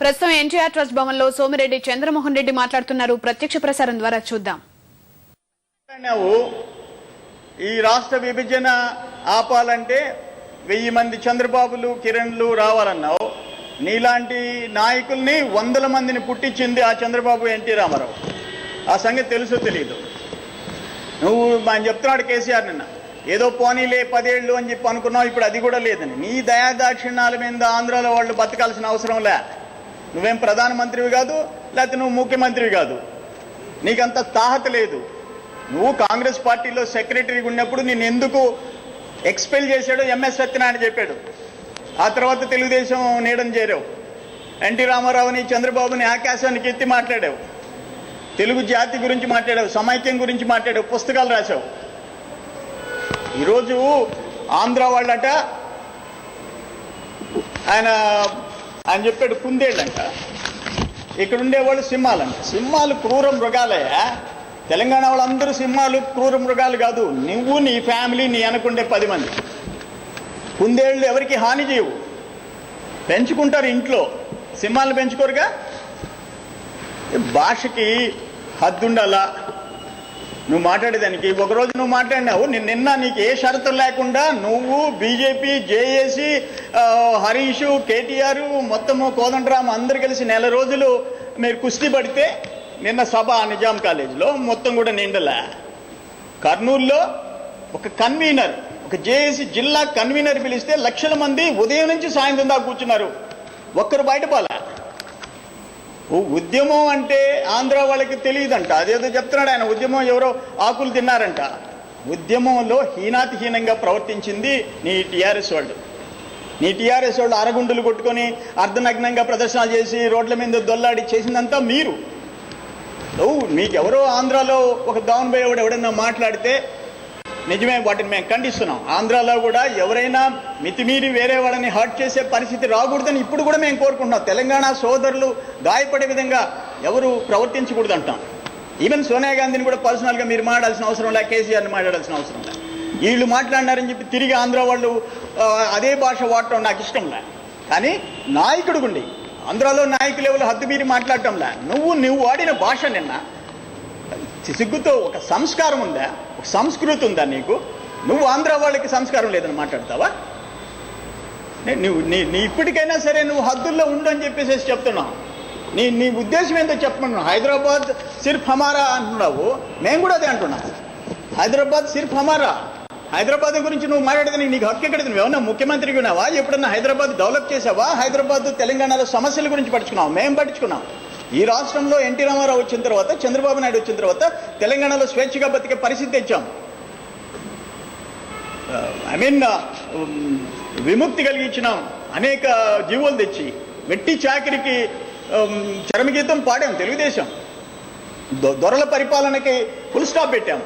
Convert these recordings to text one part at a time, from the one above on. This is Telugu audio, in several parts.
ప్రస్తుతం ఎన్టీఆర్ ట్రస్ట్ భవన్ లో సోమిరెడ్డి చంద్రమోహన్ రెడ్డి మాట్లాడుతున్నారు. ప్రత్యక్ష ప్రసారం ద్వారా చూద్దాం. ఈ రాష్ట్ర విభజన ఆపాలంటే 1000 మంది చంద్రబాబులు కిరణ్లు రావాలన్నావు. నీలాంటి నాయకుల్ని 100 మందిని పుట్టించింది ఆ చంద్రబాబు ఎన్టీ రామారావు. ఆ సంగతి తెలుసో తెలియదు. నువ్వు ఆయన చెప్తున్నాడు కేసీఆర్ నిన్న ఏదో పోనీలే 10 ఏళ్ళు అని చెప్పి అనుకున్నావు. ఇప్పుడు అది కూడా లేదని. నీ దయాదాక్షిణ్యాల మీద ఆంధ్రాలో వాళ్ళు బతకాల్సిన అవసరం లే. నువ్వేం ప్రధానమంత్రివి కాదు, లేకపోతే నువ్వు ముఖ్యమంత్రివి కాదు. నీకంత తాహత లేదు. నువ్వు కాంగ్రెస్ పార్టీలో సెక్రటరీగా ఉన్నప్పుడు నేను ఎందుకు ఎక్స్పెల్ చేశాడో ఎంఎస్ సత్యనారాయణ చెప్పాడు. ఆ తర్వాత తెలుగుదేశం నీడని చేరావు. ఎన్టీ రామారావుని చంద్రబాబుని ఆకాశానికి ఎత్తి మాట్లాడావు. తెలుగు జాతి గురించి మాట్లాడావు, సమైక్యం గురించి మాట్లాడావు, పుస్తకాలు రాశావు. ఈరోజు ఆంధ్ర వాళ్ళట ఆయన చెప్పాడు కుందేళ్ళంట, ఇక్కడ ఉండేవాళ్ళు సింహాలంట. సింహాలు క్రూర మృగాలయ్యా. తెలంగాణ వాళ్ళందరూ సింహాలు క్రూర మృగాలు కాదు. నువ్వు నీ ఫ్యామిలీ నీ అనుకుంటే 10 మంది. కుందేళ్ళు ఎవరికి హాని చేయవు, పెంచుకుంటారు ఇంట్లో. సింహాలను పెంచుకోరుగా. భాషకి హద్దుండాలా నువ్వు మాట్లాడేదానికి. ఒకరోజు నువ్వు మాట్లాడినావు, నిన్న నీకు ఏ షరతు లేకుండా నువ్వు బీజేపీ, జేఏసీ, హరీష్, కేటీఆర్, మొత్తము కోదండరామ్ అందరు కలిసి 1 రోజులు మీరు కుస్తీ పడితే నిన్న సభ నిజాం కాలేజీలో మొత్తం కూడా నిండలా. కర్నూలులో ఒక కన్వీనర్, ఒక జేఏసీ జిల్లా కన్వీనర్ పిలిస్తే లక్షల మంది ఉదయం నుంచి సాయంత్రం దాకా కూర్చున్నారు. ఒక్కరు బయటపోలే. ఉద్యమం అంటే ఆంధ్ర వాళ్ళకి తెలియదంట. అదేదో చెప్తున్నాడు ఆయన. ఉద్యమం ఎవరో ఆకులు తిన్నారంట. ఉద్యమంలో హీనాతిహీనంగా ప్రవర్తించింది నీ టీఆర్ఎస్ వాళ్ళు. నీ టీఆర్ఎస్ వాళ్ళు అరగుండులు కొట్టుకొని అర్ధనగ్నంగా ప్రదర్శనలు చేసి రోడ్ల మీద దొల్లాడి చేసిందంతా మీరు. మీకెవరో ఆంధ్రాలో ఒక డౌన్ బై ఎవడన్నా మాట్లాడితే నిజమే, వాటిని మేము ఖండిస్తున్నాం. ఆంధ్రాలో కూడా ఎవరైనా మితిమీరి వేరే వాళ్ళని హర్ట్ చేసే పరిస్థితి రాకూడదని ఇప్పుడు కూడా మేము కోరుకుంటున్నాం. తెలంగాణ సోదరులు గాయపడే విధంగా ఎవరు ప్రవర్తించకూడదు అంటాం. ఈవెన్ సోనియా గాంధీని కూడా పర్సనల్గా మీరు మాట్లాడాల్సిన అవసరం లే, కేసీఆర్ని మాట్లాడాల్సిన అవసరం లే. వీళ్ళు మాట్లాడినారని చెప్పి తిరిగి ఆంధ్ర వాళ్ళు అదే భాష వాడటం నాకు ఇష్టం లే. కానీ నాయకుడు గుండి ఆంధ్రాలో నాయకులు ఎవరు హద్దుమీరి మాట్లాడటంలే. నువ్వు వాడిన భాష నిన్న సిగ్గుతో ఒక సంస్కారం ఉందా, ఒక సంస్కృతి ఉందా నీకు? నువ్వు ఆంధ్ర వాళ్ళకి సంస్కారం లేదని మాట్లాడతావా? నీ ఇప్పటికైనా సరే నువ్వు హద్దుల్లో ఉండు అని చెప్పేసి చెప్తున్నావు. నీ ఉద్దేశం ఏంటో చెప్పమన్నావు. హైదరాబాద్ సిర్ఫ్ హమారా అంటున్నావు, మేము కూడా అదే అంటున్నాం. హైదరాబాద్ సిర్ఫ్ హమారా. హైదరాబాద్ గురించి నువ్వు మాట్లాడితే నీకు హక్కు ఎక్కడిది? నువ్వు ఏమన్నా ముఖ్యమంత్రిగా ఉన్నావా? ఎప్పుడన్నా హైదరాబాద్ డెవలప్ చేసావా? హైదరాబాద్ తెలంగాణలో సమస్యల గురించి పట్టించుకున్నావు. మేము పట్టించుకున్నాం. ఈ రాష్ట్రంలో ఎన్టీ రామారావు వచ్చిన తర్వాత, చంద్రబాబు నాయుడు వచ్చిన తర్వాత తెలంగాణలో స్వేచ్ఛగా బతికే పరిస్థితి తెచ్చాం. విముక్తి కలిగించినాం. అనేక జీవోలు తెచ్చి వెట్టి చాకిరికి చరమగీతం పాడాం. తెలుగుదేశం దొరల పరిపాలనకి ఫుల్ స్టాప్ పెట్టాం.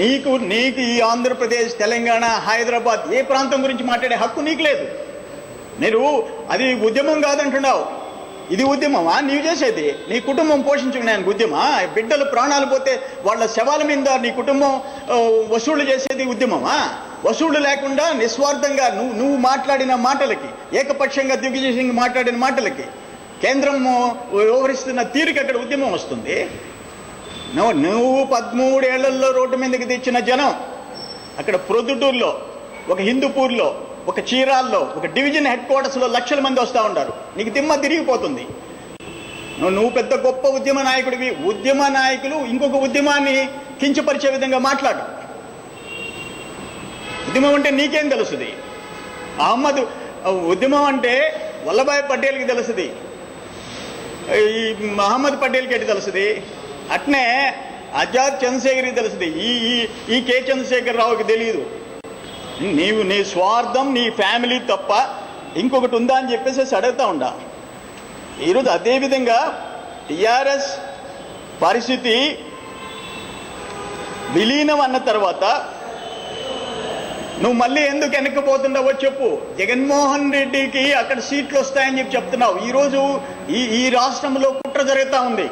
నీకు ఈ ఆంధ్రప్రదేశ్, తెలంగాణ, హైదరాబాద్ ఏ ప్రాంతం గురించి మాట్లాడే హక్కు నీకు లేదు. మీరు అది ఉద్యమం కాదంటున్నావు. ఇది ఉద్యమమా నీవు చేసేది? నీ కుటుంబం పోషించుకునేందుకు ఉద్యమా? బిడ్డలు ప్రాణాలు పోతే వాళ్ళ శవాల మీద నీ కుటుంబం వసూళ్లు చేసేది ఉద్యమమా? వసూళ్లు లేకుండా నిస్వార్థంగా నువ్వు మాట్లాడిన మాటలకి, ఏకపక్షంగా దిగ్విజయ్ సింగ్ మాట్లాడిన మాటలకి కేంద్రం వ్యవహరిస్తున్న తీరుకి అక్కడ ఉద్యమం వస్తుంది. నువ్వు 13 ఏళ్లలో రోడ్డు మీదకి తెచ్చిన జనం అక్కడ ప్రొద్దుటూరులో, ఒక హిందూపూర్లో, ఒక చీరాల్లో, ఒక డివిజన్ హెడ్ క్వార్టర్స్లో లక్షల మంది వస్తూ ఉంటారు. నీకు దిమ్మ తిరిగిపోతుంది. నువ్వు పెద్ద గొప్ప ఉద్యమ నాయకుడివి. ఉద్యమ నాయకులు ఇంకొక ఉద్యమాన్ని కించపరిచే విధంగా మాట్లాడు. ఉద్యమం అంటే నీకేం తెలుస్తుంది? ఉద్యమం అంటే వల్లభాయ్ పటేల్కి తెలుస్తుంది, ఈ మహమ్మద్ పటేల్కి ఎటు తెలుస్తుంది, అట్నే ఆజాద్ చంద్రశేఖర్కి తెలుస్తుంది, ఈ కె చంద్రశేఖర్ రావుకి తెలియదు. నీ స్వార్థం, నీ ఫ్యామిలీ తప్ప ఇంకొకటి ఉందా అని చెప్పేసి అడుగుతా ఉండా. ఈరోజు అదేవిధంగా టీఆర్ఎస్ పరిస్థితి విలీనం అన్న తర్వాత నువ్వు మళ్ళీ ఎందుకు వెనక్కిపోతుండవో చెప్పు. జగన్మోహన్ రెడ్డికి అక్కడ సీట్లు వస్తాయని చెప్తున్నావు. ఈరోజు ఈ రాష్ట్రంలో కుట్ర జరుగుతూ ఉంది.